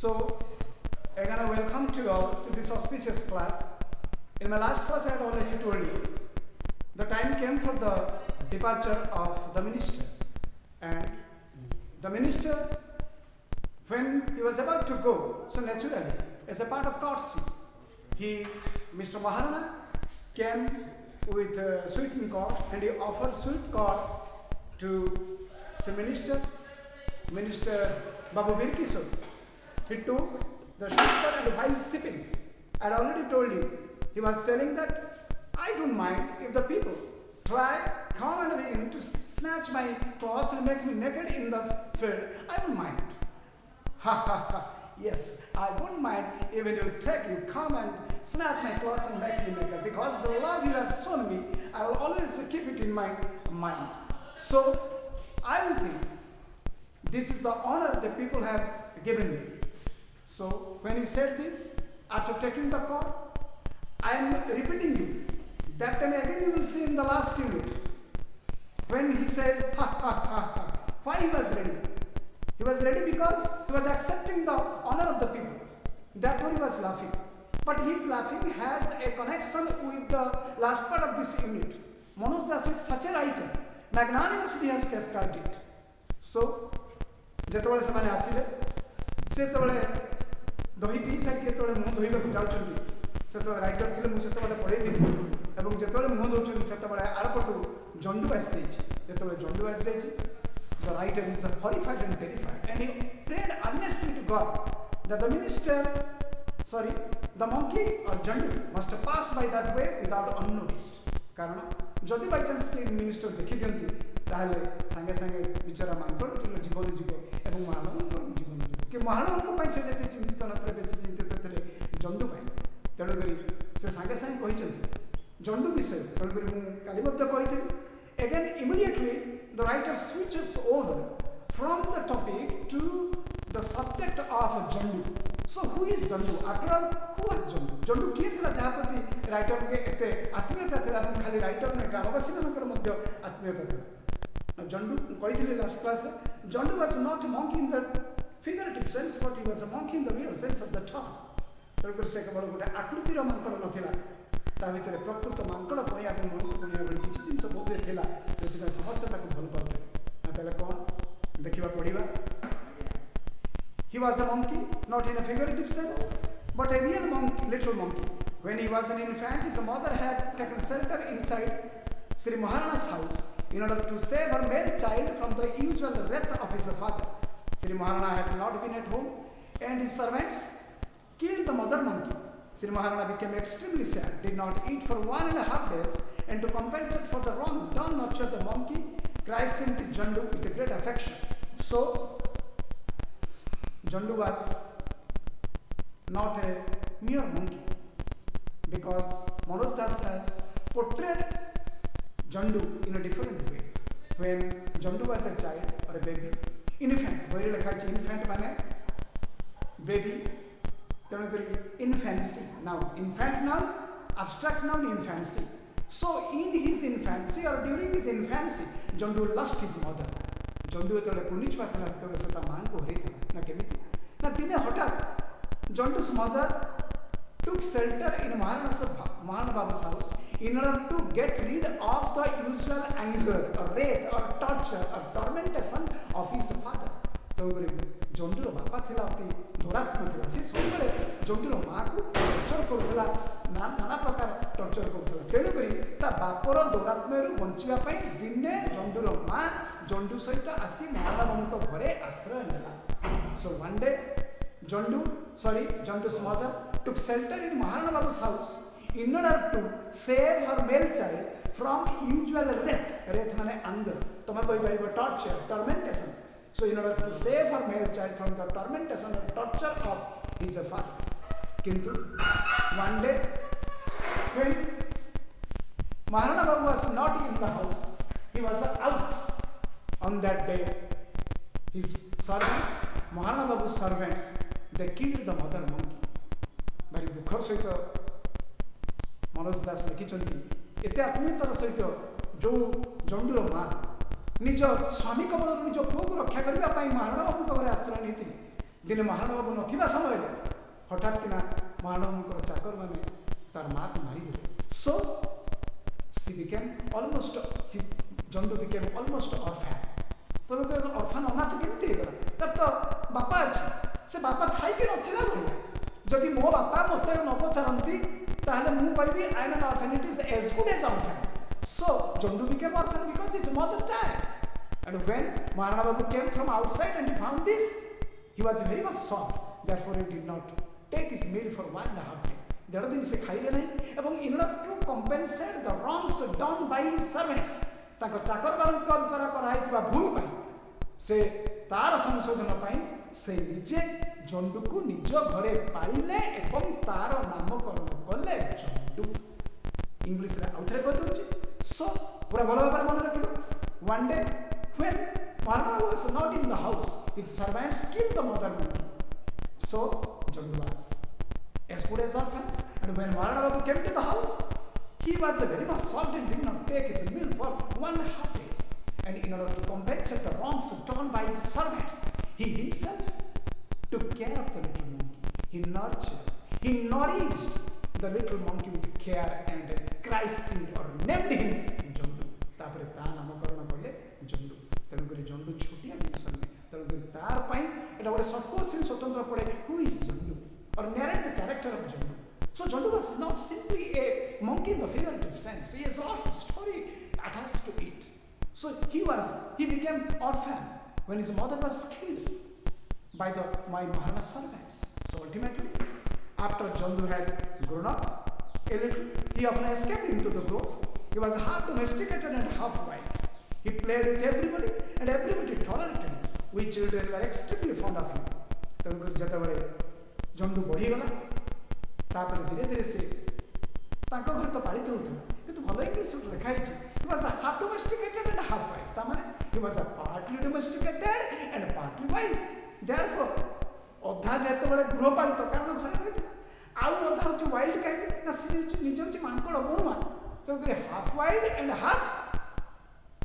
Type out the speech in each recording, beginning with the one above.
So, again, welcome to you all to this auspicious class. In my last class, I had already told you the time came for the departure of the minister, and the minister, when he was about to go, so naturally, as a part of courtesy, Mr. Maharana, came with a sweetening cord, and he offered sweet cord to the Minister Babu Birkisur. He took the sugar, and while sipping, I had already told you, he was telling that I don't mind if the people come and begin to snatch my clothes and make me naked in the field. I don't mind. Ha ha ha. Yes, I won't mind even you come and snatch my clothes and make me naked, because the love you have shown me, I will always keep it in my mind. So I will think this is the honor that people have given me. So when he said this, after taking the cup, I am repeating you. That time again you will see in the last unit. When he says, ha ha ha ha. Why he was ready? He was ready because he was accepting the honor of the people. Therefore he was laughing. But his laughing has a connection with the last part of this unit. Manoj Das is such a writer. Magnanimously has described it. So, ଯେତେବେଳେ ସେମାନେ ଆସିଲେ ସେତେବେଳେ ଦହି ପିଇ ସାରିକି ଯେତେବେଳେ ମୁହଁ ଧୋଇବାକୁ ଯାଉଛନ୍ତି, ସେତେବେଳେ ରାଇଟର ଥିଲେ, ମୁଁ ସେତେବେଳେ ପଢ଼େଇଥିଲି, ଏବଂ ଯେତେବେଳେ ମୁହଁ ଧୋଉଛନ୍ତି ସେତେବେଳେ ଆରପଟୁ ଜଣ୍ଡୁ ଆସିଯାଇଛି. ଯେତେବେଳେ ଜଣ୍ଡୁ ଆସିଯାଇଛି, the writer is horrified and terrified, and he prayed earnestly to God that the monkey or jandu must pass by that way without unnoticed. କାରଣ ଯଦି ବାଇ ଚାନ୍ସ ସେ ମିନିଷ୍ଟର ଦେଖିଦିଅନ୍ତି, ତାହେଲେ ସାଙ୍ଗେ ସାଙ୍ଗେ ବିଚାରା ମାଙ୍କଡ଼ଟିର ଜୀବନ ଯିବ ଏବଂ ମହାନବଙ୍କର ଜୀବନ ଯିବ. କି ମହାନବଙ୍କ ପାଇଁ ସେ ଯେତେ ଚିନ୍ତିତ ନଥିଲେ, ବେଶୀ ଚିନ୍ତିତ ଥିଲେ ଜଣ୍ଡୁ ପାଇଁ. ତେଣୁକରି ସେ ସାଙ୍ଗେ ସାଙ୍ଗେ କହିଛନ୍ତି ଜଣ୍ଡୁ ବିଷୟ. ତେଣୁକରି ମୁଁ କାଲି ମଧ୍ୟ କହିଥିଲି. Again, immediately the writer switches over from the topic to the subject of jandu. So who is jandu? After all, who was jandu? Jandu किए थिला जहाँ प्रति राइटर के एते आत्मीयता थिला, हम खाली राइटर ने ग्रामवासी मानकर मध्य आत्मीयता थिला. Jandu कही last class, Jandu was not a monkey in the figurative sense, but he was a monkey in the real sense of the term. तेणुकर से केवल गोटे आकृतिर मांकड़ नथिला, ता भितर प्रकृत मांकड़ पणिया को मनुष्य पणिया भली किछि जिंस बोधे थिला, जेतिका समस्त ताको भल पाउथे. ताले कोन देखिबा पड़िबा. He was a monkey, not in a figurative sense, but a real monkey, little monkey. When he was an infant, his mother had taken shelter inside Sri Maharana's house in order to save her male child from the usual wrath of his father. Sri Maharana had not been at home, and his servants killed the mother monkey. Sri Maharana became extremely sad, did not eat for 1.5 days, and to compensate for the wrong done, nurtured the monkey, Christ sent Jandu with a great affection. So, Jandu was not a mere monkey, because Manoj Das has portrayed Jandu in a different way. When Jandu was a child or a baby, infant, where you like infant mane baby, infancy. Now, infant noun, abstract noun, infancy. So, in his infancy or during his infancy, Jandu lost his mother. Jandu ଯେତେବେଳେ କୁନି ଛୁଆ ଥିଲା ସେତେବେଳେ ସେ ତା ମାଙ୍କୁ ହରେଇଥିଲା. ନା କେମିତି? ନା ଦିନେ ହଠାତ୍ Jandu's mother took shelter in Maharana Babu's house in order to get rid of the usual anger or wrath or torture or tormentation of his father. ତେଣୁକରି ଜଣ୍ଡୁର ବାପା ଥିଲା ଅତି ଦୌରାତ୍ମ୍ୟ ଥିଲା. ସେ ସବୁବେଳେ ଜଣ୍ଡୁର ମାଆକୁ ଟର୍ଚର କରୁଥିଲା, ନାନା ପ୍ରକାର ଟର୍ଚର କରୁଥିଲା. ତେଣୁକରି ତା ବାପର ଦୌରାତ୍ମ୍ୟରୁ ବଞ୍ଚିବା ପାଇଁ ଦିନେ ଜଣ୍ଡୁର ମା ଜଣ୍ଡୁ ସହିତ ଆସି ମହାରାଣା ବାବୁଙ୍କ ଘରେ ଆଶ୍ରୟ ନେଲା. So one day Jandu's mother took shelter in Maharana Babu's house in order to save her male child from usual wrath. Wrath means anger. Tome koi torture, tormentation. So in order to save her male child from the tormentation and torture of his father. Kintu one day when Maharana Babu was not in the house, he was out. On that day, his servants, Maharana Babu's servants, they killed the mother monkey. Very दुखर सहित मनोज दास लिखिछन्ति, एते आत्मीयतार सहित जो जंडुर मां निज स्वामी कबल निज पुओ को रक्षा करबा पई महाराणा बाबू घरे आश्रय नेतिले. दिने महाराणा बाबू नथिबा समय हठात किना महाराणा बाबूर चाकर माने तार माँ को मारिदेले so she became almost Jhandu became almost orphan तो ऑर्फन अनाथ केमती होगा तर तो बापा अच्छे से बापा थाई के नथिला भलिया जदि मो बापा मते न पचारंती ताहले मु कहबी I am an orphan it is as good as orphan so Jondu became orphan because his mother died and when Maharana Babu came from outside and he found this he was very much shocked therefore he did not take his meal for 1.5 days देढ़ दिन से खाइले नहीं एवं in order to compensate the wrongs done by his servants ताको चाकर बाबूଙ୍କ द्वारा कराइतबा भूल पाई से तार संशोधन पाई से निजे जंडू को निज घरे पाइले एवं तार नामकरण कले जंडू इंग्लिश रे आउथरे कह दउची सो पूरा भलो भाबरे मन रखिबो one day when Maharana was not in the house his servants killed the mother monkey so Jandu was as good as orphans and when Maharana Babu came to the house he was very much shocked and did not take his meal for 1.5 days and in order to compensate the wrongs done by his servants he himself took care of the little monkey he nurtured he nourished the little monkey with care and christened or named him Jandu तापरे ता नामकरण कले जंडू तेणु करी जंडू छोटिया जिनिस तेणु करी तार पई एटा गोटे सटकोश स्वतंत्र पड़े हु इज जंडू और narrate the character of Jandu so Jandu was not simply a monkey in the figurative sense he has lots of story attached to it so he became orphan when his mother was killed by my Maharana servants so ultimately after Jandu had grown up a little he often escaped into the grove he was half domesticated and half wild he played with everybody and everybody tolerated him we children were extremely fond of him तेणुकर जतबले Zandu बढ़ी गला तापर धीरे धीरे से ताको घर तो पालित होता किंतु भलो इंग्लिश लिखा है he was a half domesticated and half wild ता माने he was a partly domesticated and partly wild therefore अधा जेतबले गृहपालित कारण घरे रहिता आउ अधा होची वाइल्ड काहे ना से निज होची मांकड़ बणुआ तेणुकर half wild and half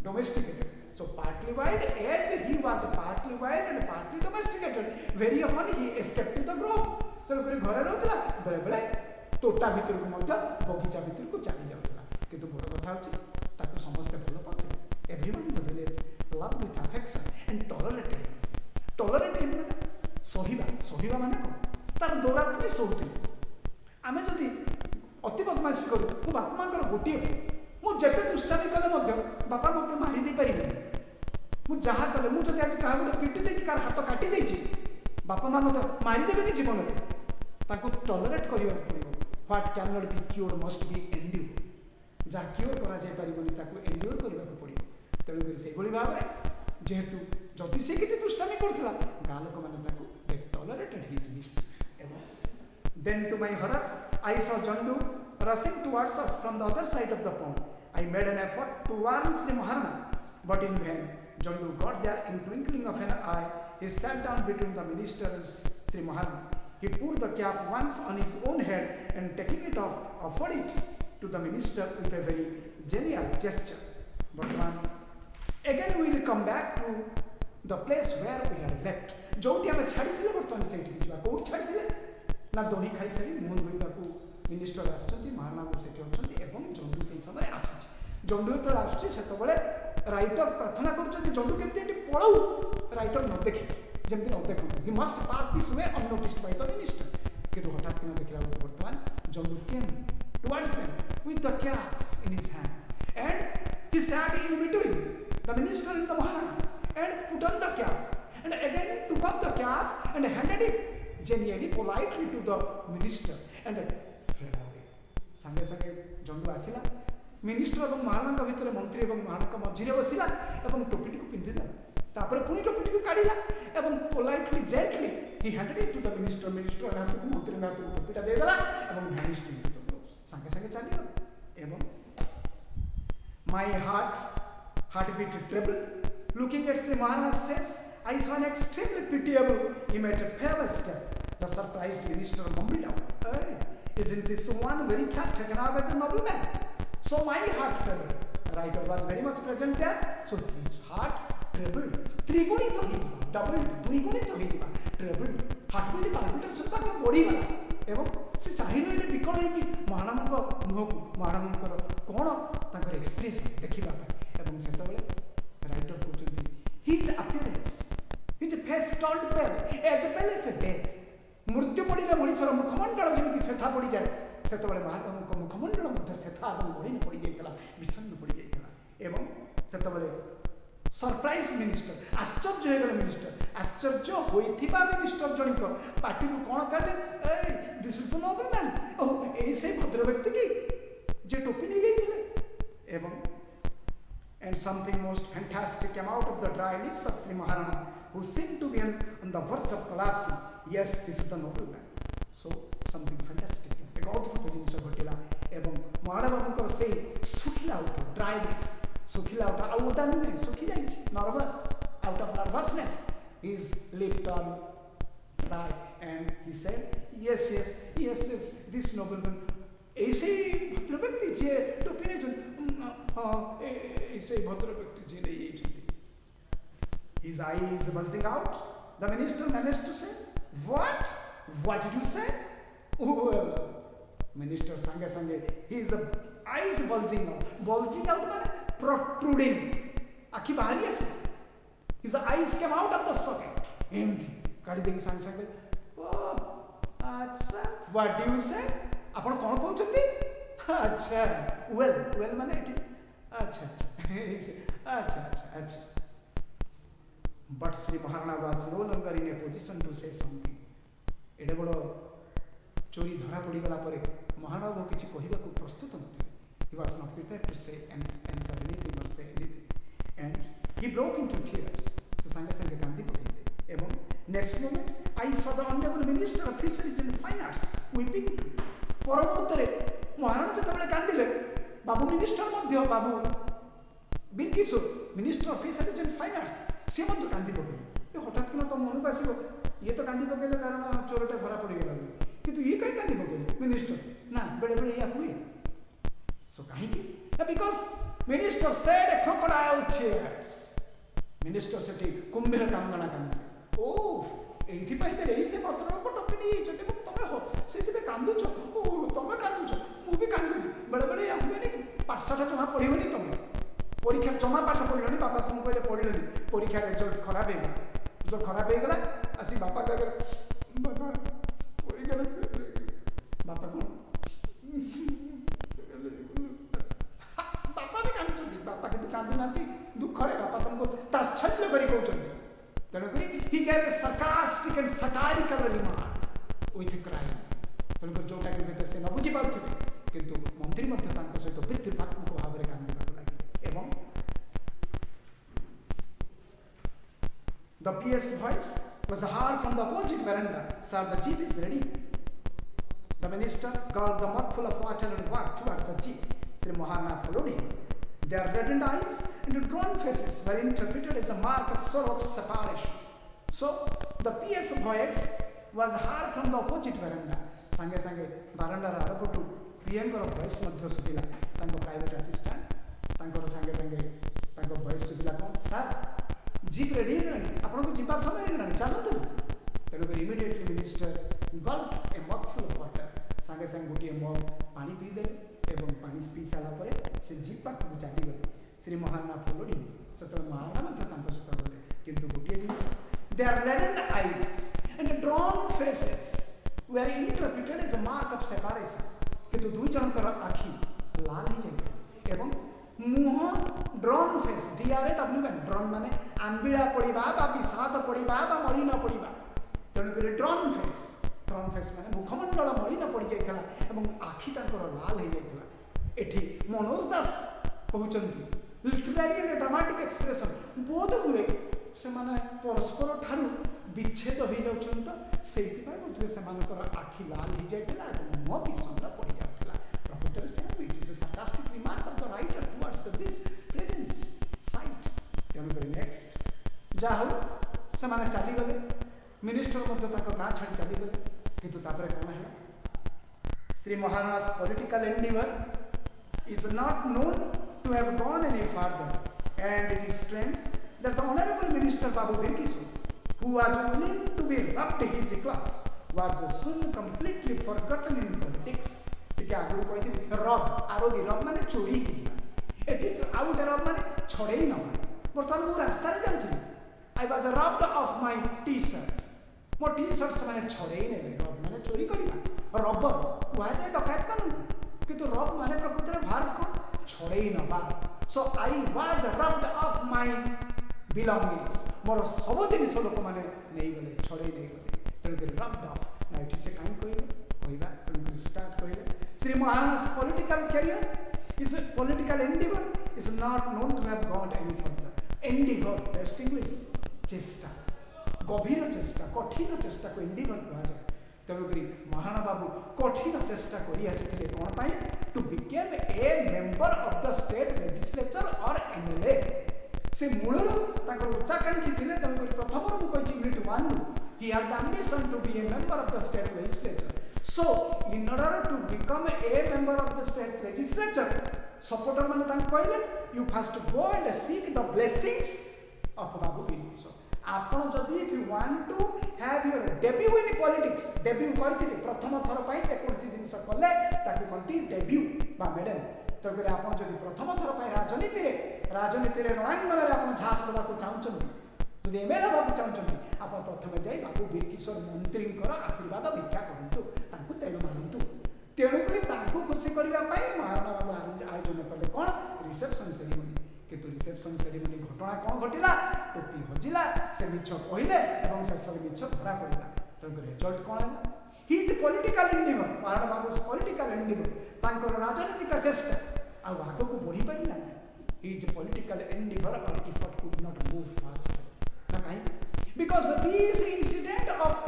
domesticated so partly wild as he was partly wild and partly domesticated very often he escaped to the grove तेणु करी घरे रहउतला बेले बेले तोटा भितर को मध्य बगीचा भितर को चली जाउतला किंतु बड़ कथा होची ताको समस्त भलो पाते everyone in the village loved with affection and tolerated him सहिबा माने को तार दौरात्री सोउती आमे जदी अति बदमाशी करू मो बापा मांकर गोटिए मु जेते दुष्टामी कले मध्य बापा मते मारी दे परिबे मु जहा कले मु जदी आज का गोटे पिटी देकी कार हाथ काटी देछि बापा मां मते मारी देबे कि जीवन रे ताको टॉलरेट करियो पड़िबो what can not be cure must be endure जा क्योर करा जाय परिबोनी ताको एंड्यूर करियो पड़िबो तेणु करी से गोली भाबरे जेहेतु जदी से किति दुष्टामी करथला गा लोक माने ताको दे टॉलरेटेड हिज मिस्टेक एवं then to my horror I saw Jondu rushing towards us from the other side of the pond. I made an effort to warn Sri Maharana, but in vain. Jandu got there in twinkling of an eye. He sat down between the minister and Sri Maharana. He put the cap once on his own head and taking it off, offered it to the minister with a very genial gesture. But again we will come back to the place where we had left. जोटी हमें छाड़ी दिले बर्तमान सेठी जिवा कोठ छाड़ी दिले ना दही खाई सारी मुंह धोइबा को मिनिस्टर आछथि महाराणा बाबू सेठी अछथि एवं जंडू से समय आछथि जंडू तो आछथि सेतबेले राइटर प्रार्थना करछथि जंडू केमति एटी पळौ राइटर न देखि जेमति न देखु he must pass this way unnoticed by the minister किंतु हठात किना देखला वर्तमान Jhandu came towards them with the cap in his hand and he sat in between the minister and the Maharana and put on the cap and again took up the cap and handed it genially politely to the minister and संगे संगे Zandu आसिला minister और महाराणा भितर मंत्री और महाराणा मझिरे बसिला और टोपीटी को पिंधिला तापर पुनी टोपीटी को काढिला और politely gently he handed it to the minister हाथ को मंत्री हाथ को टोपीटा दे देला और भैनिस्ड इनटू द ग्लोव्स संगे संगे चलियो एवं my heart beat trembled looking at Sri Maharana's face I saw an extremely pitiable image fell a step the surprised minister mumbled out isn't this one very cat taken out by the nobleman? So my heart trembled. Writer was very much present there. So his heart trembled. Trigunito hijiba, doubled, duigunito hijiba. Trebled heart palpitation ताकर बढ़ीगला एवं से चाहि रही विकल होगी महाराणा मुह को महाराणा कौन ताकर एक्सप्रेशन देखा एवं से राइटर कहते his appearance his face turned pale as pale as death मृत्यु पड़े मनीषर मुखमंडल जमी सेथा पड़ जाए से महात्मा मुखमंडल सेथा बढ़ी पड़ जाता विषन्न पड़ जाता से सरप्राइज मिनिस्टर आश्चर्य हो गला मिनिस्टर आश्चर्य होइथिबा मिनिस्टर जनिक पार्टी को कौन कहले this is the noble man ओह ऐसे भद्र व्यक्ति की जे टोपी नहीं गई एवं and something most fantastic came out of the dry lips of Sri Maharana, who seemed to be on the verge of collapsing. Yes, this is the nobleman. So something fantastic. एक अद्भुत जिनिस घटिला एवं महाराणा बाबूଙ୍କର ସେଇ ଶୁଖିଲା ଉଠ dry lips ଶୁଖିଲା ଉଠ ଆଉ ଓଦା ନୁହେଁ ଶୁଖି ଯାଇଛି nervous out of nervousness his lip turned dry and he said yes yes yes yes this nobleman ऐसे भद्र व्यक्ति जे टोपी नहीं ऐसे भद्र व्यक्ति जे नहीं his eyes bulging out the minister managed to say what did you say well minister sange sange his eyes bulging out माने protruding आखि बाहरी आसे his eyes came out of the socket एमती काढी देकी संगे संगे ओ अच्छा what do you say आपण कौन कहउछथि अच्छा वेल माने अच्छा अच्छा but Sri Maharana was no longer in a position to say something एडे बड़ चोरी धरा पड़ी गला परे महाराणा बाबू किछि कहिबा को प्रस्तुत नथि he was not prepared to say answer anything or say anything and he broke into tears से संगे संगे कांदी पकेले एवं next moment I saw the honorable minister of fisheries and fine arts weeping परमुहूर्त महाराणा जिते कांदिले बाबू मिनिस्टर बाबू Birkishore minister of fisheries and fine arts सी कांदी पकड़े हठात कि तो मन को आसो ये तो कांदी पकड़े कारण चोरटे धरा पड़गला किंतु ये कहीं कांदी पकड़े मिनिस्टर ना बेले बेले या हुए सो कहीं because minister said A crocodile tears minister से कुंभीर कांदना कांदी ओ एई से पत्र टोपी नहीं तमें हो से कांदुच तमें कांदुच मुझे कांदी बेले बेले या हुए पाठशाठ जमा पढ़नी तुम परीक्षा जमा पाठ पढ़ल बापा तुम कहले पढ़ल परीक्षा रिजल्ट खराब हो जो खराब हो गला आसी बापा कह बापा बापा कौन बापा भी कांदुच बापा किंतु कांदु नाती दुख रे बापा तुमको ताच्छल्य करी कहउछन तेणुक ही gave a sarcastic and satirical remark with crying तेणुक जोटा कि से न बुझी पाउथिबे किंतु मंत्री मध्य तांको सहित विद्युतात्मक भाव में कांदिबाक लागे एवं the PS voice was heard from the opposite veranda sir the jeep is ready the minister gulped the mouthful of water and walked towards the jeep Sri Maharana followed him their reddened eyes and drawn faces were interpreted as a mark of sorrow of separation so the PS voice was heard from the opposite veranda sange sange veranda ra arapottu PM वॉइस शुभिला private assistant सांगे सांगे वॉइस शुभिला कौन sir jeep ready आपको जीवा समय हो चलतु तेणुक इमिडिएटली मिनिस्टर गल्फ ए मगफुल ऑफ वाटर सांगे सांगे गोटे मग पानी पीदेले एवं पानी पी सारापर से जीप पाखक चलीगले श्री महाराणा फॉलोड हिम से महाराणा सहित गले किंतु गोटे जिनिस they are redded eyes and drawn faces were interpreted as a mark of separation किंतु दुई जनकर आखि लाल हो जाए एवं मुह ड्रॉन फेस DRAWN ड्रॉन माने आंबिड़ा पड़िबा बा विषाद पड़िबा बा मरी न पड़िबा तेणुक ड्रॉन फेस माने मुखमंडल मरी न पड़ जाइतला एवं आखि तांकर लाल हो जाइतला एठी मनोज दास कहउचंती लिटरेरी एंड ड्रामाटिक एक्सप्रेशन बोध हुए से माने परस्पर ठारू विच्छेद हो जाउछन तो सेति पाइ बोधवे सेमानकर आखि लाल हो जाइतला एवं मुह विषन्न पड़ जाउतला प्रकृतर से it is a sarcastic remark of the writer towards this present sight तेणुक नेक्स्ट जा हो से चली गले मिनिस्टर गाँ छाड़ी चली गले किंतु तापर कौन है Shri महाराणा's political endeavor is not known to have gone any farther and it is strange that the honorable minister Babu Birkishu who was willing to be rubbed his clothes was soon completely forgotten in politics. ଟିକେ ଆଗରୁ କହିଥିଲି ରବ୍ ଆରୋଗୀ ରବ୍ ମାନେ ଚୋରି ହେଇଯିବା, ଏଠି ଆଉ ଗୋଟେ ରବ୍ ମାନେ ଛଡ଼େଇ ନେବା। ବର୍ତ୍ତମାନ ମୁଁ ରାସ୍ତାରେ ଯାଉଥିଲି, I was robbed of my t-shirt, ମୋ ଟି ସାର୍ଟ ସେମାନେ ଛଡ଼େଇ ନେଲେ। ରବ୍ ମାନେ ଚୋରି କରିବା, ରବର କୁହାଯାଏ ଡକାୟତ ମାନଙ୍କୁ, କିନ୍ତୁ ରବ୍ ମାନେ ପ୍ରକୃତରେ ଭାର୍ବ କ'ଣ? ଛଡ଼େଇ ନେବା। So I was robbed of my belongings, ମୋର ସବୁ ଜିନିଷ ଲୋକମାନେ ନେଇଗଲେ, ଛଡ଼େଇ ନେଇଗଲେ। ତେଣୁକରି robbed of। ନା ଏଠି ସେ କାହିଁ କହିଲେ? କହିବା ତେଣୁକରି ଷ୍ଟାର୍ଟ କହିଲେ Shri ମହାରାଣା's political career is a political endeavor is not known to have gone any further. Endeavor, best English, ଚେଷ୍ଟା, ଗଭୀର ଚେଷ୍ଟା, କଠିନ ଚେଷ୍ଟାକୁ ଏଣ୍ଡିଭର କୁହାଯାଏ। ତେଣୁକରି ମହାରାଣା ବାବୁ କଠିନ ଚେଷ୍ଟା କରି ଆସିଥିଲେ କ'ଣ ପାଇଁ? To become a member of the state legislature or MLA। ସେ ମୂଳରୁ ତାଙ୍କର ଉଚ୍ଚାକାଂକ୍ଷୀ ଥିଲେ। ତେଣୁକରି ପ୍ରଥମରୁ ମୁଁ କହିଛି unit 1 he had the ambition to be a member of the state legislature. So in order to become a member of the state legislature, supporter ମାନେ ତାଙ୍କୁ କହିଲେ you first go and seek the blessings of Babu Vir Kisore. ଆପଣ ଯଦି if you want to have your debut in politics, debut କହିଥିଲି ପ୍ରଥମ ଥର ପାଇଁ ଯେକୌଣସି ଜିନିଷ କଲେ ତାକୁ କହନ୍ତି ଡେବ୍ୟୁ ବା ମେଡେଲ। ତେଣୁକରି ଆପଣ ଯଦି ପ୍ରଥମ ଥର ପାଇଁ ରାଜନୀତିରେ ରଣାଙ୍ଗନରେ ଆପଣ ଝାସ ଦେବାକୁ ଚାହୁଁଛନ୍ତି, ଯଦି MLA ହେବାକୁ ଚାହୁଁଛନ୍ତି, ଆପଣ ପ୍ରଥମେ ଯାଇ ବାବୁ ବୀର କିଶୋର ମନ୍ତ୍ରୀଙ୍କର ଆଶୀର୍ବାଦ ଭିକ୍ଷା କରନ୍ତୁ, ତାଙ୍କୁ ତେଲ ମାରନ୍ତୁ। ତେଣୁକରି ତାଙ୍କୁ ଖୁସି କରିବା ପାଇଁ ମହାରାଣା ବାବୁ ଆୟୋଜନ କଲେ କ'ଣ? Reception ceremony. କିନ୍ତୁ ରିସେପସନ ସେରିମନି ଘଟଣା କ'ଣ ଘଟିଲା? ଟୋପି ହଜିଲା, ସେ ମିଛ କହିଲେ ଏବଂ ଶେଷରେ ମିଛ ଧରା ପଡ଼ିଲା। ତେଣୁକରି ରେଜଲ୍ଟ କ'ଣ ହେଲା? ହିଜ୍ ପଲିଟିକାଲ ଏଣ୍ଡିଭର, ମହାରାଣା ବାବୁ ପଲିଟିକାଲ ଏଣ୍ଡିଭର, ତାଙ୍କର ରାଜନୈତିକ ଚେଷ୍ଟା ଆଉ ଆଗକୁ ବଢ଼ିପାରିଲା ନାହିଁ। His political endeavour or effort could not move fast. ନା କାହିଁକି? Because this incident of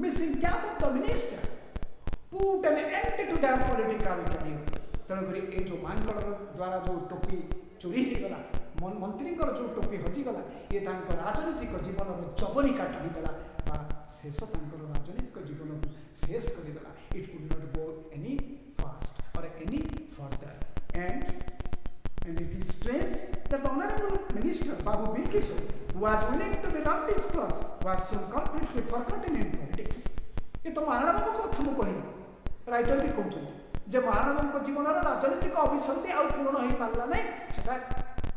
missing cap of the minister put an end to their political career. ତେଣୁକରି ଏ ଯେଉଁ ମାଙ୍କଡ଼ ଦ୍ୱାରା ଯେଉଁ ଟୋପି ଚୋରି ହେଇଗଲା, ମନ୍ତ୍ରୀଙ୍କର ଯେଉଁ ଟୋପି ହଜିଗଲା, ଏ ତାଙ୍କ ରାଜନୈତିକ ଜୀବନର ଜବନିକା ଟାଣିଦେଲା ବା ଶେଷ ତାଙ୍କର ରାଜନୈତିକ ଜୀବନକୁ ଶେଷ କରିଦେଲା। It could not go any fast or any further. And it is strange that the honorable minister Babu Bir Kisore, who was willing to be rubbed his clothes, was so completely forgotten in politics. ये तो महाराणा बाबू କଥା ମୁଁ କହିଲି, writer ବି କହୁଛନ୍ତି ଯେ ମହାରାଣା ବାବୁଙ୍କ ଜୀବନର ରାଜନୈତିକ ଅଭିସନ୍ଧି ଆଉ ପୂରଣ ହେଇପାରିଲା ନାହିଁ, ସେଟା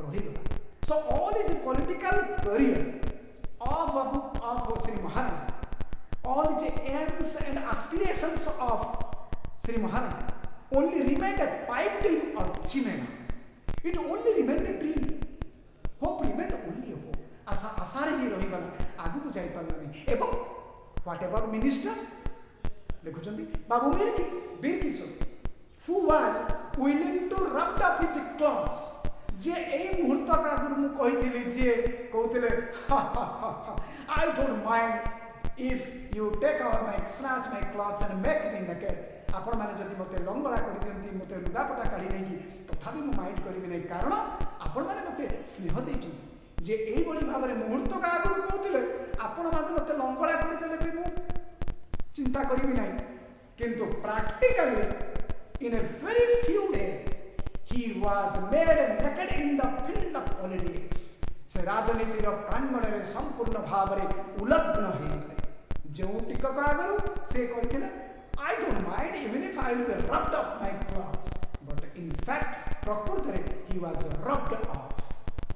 ରହିଗଲା। So all his political career of Sri Maharana, all his aims and aspirations of Sri Maharana only remained a pipe dream or chimera. It only remained a dream. Hope remained only a hope. ଆଶାରେ ହିଁ ରହିଗଲା, ଆଗକୁ ଯାଇପାରିଲା ନାହିଁ। ଏବଂ what about minister? ଲେଖୁଛନ୍ତି ବାବୁ ବୀର କିଶୋର who was willing to rub up his clothes, ଯେ ଏଇ ମୁହୂର୍ତ୍ତ ଆଗରୁ ମୁଁ କହିଥିଲି, ଯିଏ କହୁଥିଲେ I don't mind if you take away my snatch my clothes and make me naked. ଆପଣମାନେ ଯଦି ମୋତେ ଲଙ୍ଗଳା କରିଦିଅନ୍ତି, ମୋତେ ଲୁଗାପଟା କାଢ଼ି ନେଇକି, ତଥାପି ମୁଁ ମାଇଣ୍ଡ କରିବି ନାହିଁ, କାରଣ ଆପଣମାନେ ମୋତେ ସ୍ନେହ ଦେଇଛନ୍ତି। ଯେ ଏଇଭଳି ଭାବରେ ମୁହୂର୍ତ୍ତ ଆଗରୁ କହୁଥିଲେ ଆପଣମାନେ ମୋତେ ଲଙ୍ଗଳା କରିଦେଲେ ବି ମୁଁ ଚିନ୍ତା କରିବି ନାହିଁ। କିନ୍ତୁ practically in a very few days he was made naked in the field of politics. ସେ ରାଜନୀତିର ପ୍ରାଙ୍ଗଣରେ ସମ୍ପୂର୍ଣ୍ଣ ଭାବରେ ଉଲଗ୍ନ ହେଇଗଲେ। ଯେଉଁ ଟିକକ ଆଗରୁ ସେ କହିଥିଲେ I don't mind even if I will be rubbed off my clothes, but in fact ପ୍ରକୃତରେ he was rubbed off.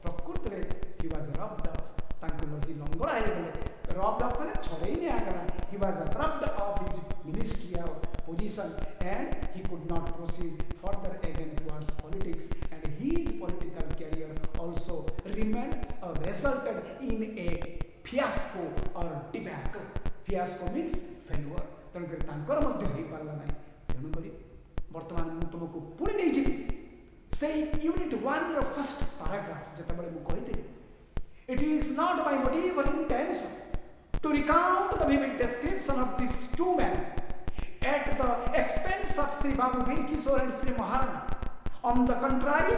ପ୍ରକୃତରେ he was rubbed off. ତାଙ୍କୁ ଲଗି ଲଙ୍ଗଳା ହେଇଗଲେ। rubbed off ମାନେ ଛଡ଼େଇ ନିଆଗଲା। he was rubbed off his ministerial position and he could not proceed further again towards politics, and his political career also remained or resulted in a fiasco or debacle. Fiasco means failure. ତେଣୁକରି ତାଙ୍କର ମଧ୍ୟ ହେଇପାରିଲା ନାହିଁ। ତେଣୁକରି ବର୍ତ୍ତମାନ ମୁଁ ତୁମକୁ ପୁଣି ନେଇଯିବି ସେଇ ୟୁନିଟ୍ 1ର ଫାର୍ଷ୍ଟ ପାରାଗ୍ରାଫ। ଯେତେବେଳେ ମୁଁ କହିଥିଲି it is not my motive or intention to recount the vivid description of these two men at the expense of Sri Babu Bir Kisore and Sri Maharana. On the contrary,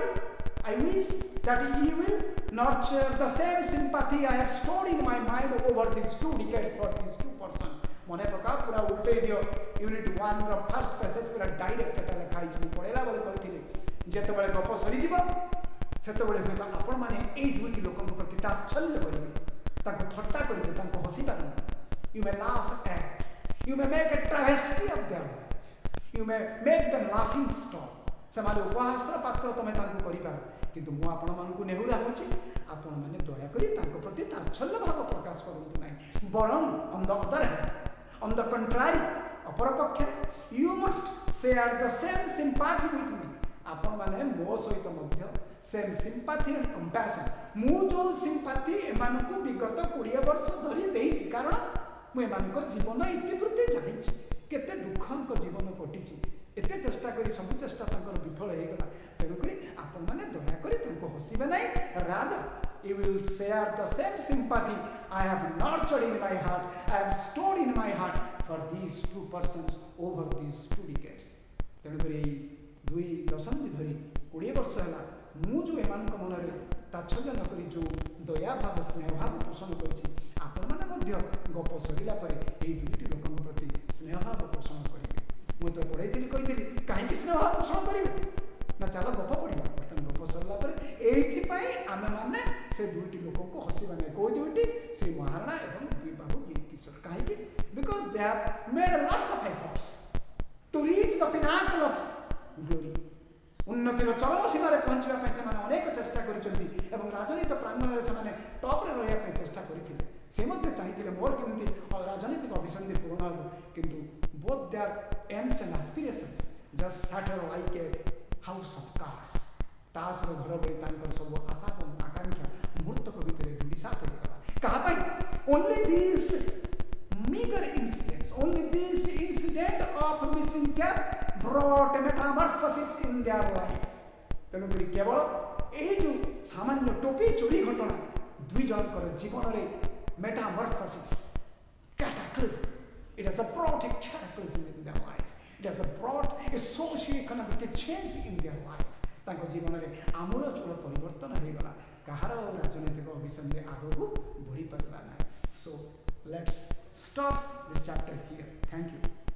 I wish that you will nurture the same sympathy I have stored in my mind over these 2 decades for these 2 persons. ମନେ ପକା, ପୁରା ଉଲ୍ଟେଇ ଦିଅ unit 1ର first passage, ପୁରା direct ଏଟା ଲେଖା ହେଇଛି। ମୁଁ ପଢ଼େଇଲା ବେଳେ କହିଥିଲି ଯେତେବେଳେ ଗପ ସରିଯିବ ସେତେବେଳେ ହୁଏତ ଆପଣମାନେ ଏଇ ଦୁଇଟି ଲୋକଙ୍କ ପ୍ରତି ତାତ୍ସଲ୍ୟ କରିବେ, ताको थट्टा करिवे ताको हसी पारंती you may laugh at, you may make a travesty of their life, you may make them laughing stock ସେମାନେ ଉପହାସର ପାତ୍ର ତମେ ତାଙ୍କୁ କରିପାର କିନ୍ତୁ ମୁଁ ଆପଣମାନଙ୍କୁ ନେହୁରା ହେଉଛି ଆପଣମାନେ ଦୟାକରି ତାଙ୍କ ପ୍ରତି ତାଚ୍ଛଲ୍ୟ ଭାବ ପ୍ରକାଶ କରନ୍ତୁ ନାହିଁ ବରଂ on the other hand, on the contrary, ଅପରପକ୍ଷରେ you must share the same sympathy with me ଆପଣମାନେ ମୋ ସହିତ ମଧ୍ୟ ସେମ୍ sympathy and compassion ମୁଁ ଯେଉଁ sympathy ଏମାନଙ୍କୁ ବିଗତ 20 ବର୍ଷ ଧରି ଦେଇଛି କାରଣ ମୁଁ ଏମାନଙ୍କ ଜୀବନ ଇତିବୃତ୍ତି ଜାଣିଛି କେତେ ଦୁଃଖଙ୍କ ଜୀବନ କଟିଛି ଏତେ ଚେଷ୍ଟା କରି ସବୁ ଚେଷ୍ଟା ତାଙ୍କର ବିଫଳ ହେଇଗଲା ତେଣୁକରି ଆପଣମାନେ ଦୟାକରି ତାଙ୍କୁ ହସିବେ ନାହିଁ rather you will share the same sympathy I have nurtured in my heart, I have stored in my heart for these two persons over these 2 decades ତେଣୁକରି ଏଇ 2 ଦଶନ୍ଧି ଧରି 20 ବର୍ଷ ହେଲା ମୁଁ ଯେଉଁ ଏମାନଙ୍କ ମନରେ ତାଚ୍ଛଲ୍ୟ ନ କରି ଯେଉଁ ଦୟାଭାବ ସ୍ନେହଭାବ ପୋଷଣ କରିଛି ଆପଣମାନେ ମଧ୍ୟ ଗପ ସରିଲା ପରେ ଏଇ ଦୁଇଟି ଲୋକଙ୍କ ପ୍ରତି ସ୍ନେହଭାବ ପୋଷଣ କରିବେ ମୁଁ ତ ପଢ଼େଇଥିଲି କହିଥିଲି କାହିଁକି ସ୍ନେହଭାବ ପୋଷଣ କରିବେ ନା ଚାଲ ଗପ ପଢ଼ିବା ବର୍ତ୍ତମାନ ଗପ ସରିଲା ପରେ ଏଇଥିପାଇଁ ଆମେମାନେ ସେ ଦୁଇଟି ଲୋକଙ୍କୁ ହସିବା ନାହିଁ କୋଉ ଦୁଇଟି ଶ୍ରୀ ମହାରଣା ଏବଂ ବାବୁ କିଶୋର କାହିଁକି because they have made lots of efforts to reach the pinnacle of glory ଉନ୍ନତିର ଚରମ ସୀମାରେ ପହଞ୍ଚିବା ପାଇଁ ସେମାନେ ଅନେକ ଚେଷ୍ଟା କରିଛନ୍ତି ଏବଂ ରାଜନୈତିକ ପ୍ରାଙ୍ଗଣରେ ସେମାନେ ଟପ୍ରେ ରହିବା ପାଇଁ ଚେଷ୍ଟା କରିଥିଲେ ସେ ମଧ୍ୟ ଚାହିଁଥିଲେ ମୋର କେମିତି ରାଜନୈତିକ ଅଭିସନ୍ଧି ପୂରଣ ହେବ କିନ୍ତୁ both their aims and aspirations just scatter like a house of cards ତାସର ଘର ଭଳି ତାଙ୍କର ସବୁ ଆଶା ଏବଂ ଆକାଂକ୍ଷା ମୁହୂର୍ତ୍ତକ ଭିତରେ ଧୂଳିସାତ ହୋଇଗଲା କାହା ପାଇଁ only this meager incidents, only this incident of missing cap brought a metamorphosis in their life. ତେଣୁକରି କେବଳ ଏଇ ଯେଉଁ ସାମାନ୍ୟ ଟୋପି ଚୋରି ଘଟଣା ଦୁଇ ଜଣଙ୍କର ଜୀବନରେ metamorphosis, cataclysm. It has brought a cataclysm in their life. It has brought a socio-economic change in their life. ତାଙ୍କ ଜୀବନରେ ଆମୂଳଚୂଳ ପରିବର୍ତ୍ତନ ହେଇଗଲା କାହାର ରାଜନୈତିକ ଅଭିସନ୍ଧି ଆଗକୁ ବଢ଼ିପାରିଲା ନାହିଁ So let's stop this chapter here. Thank you.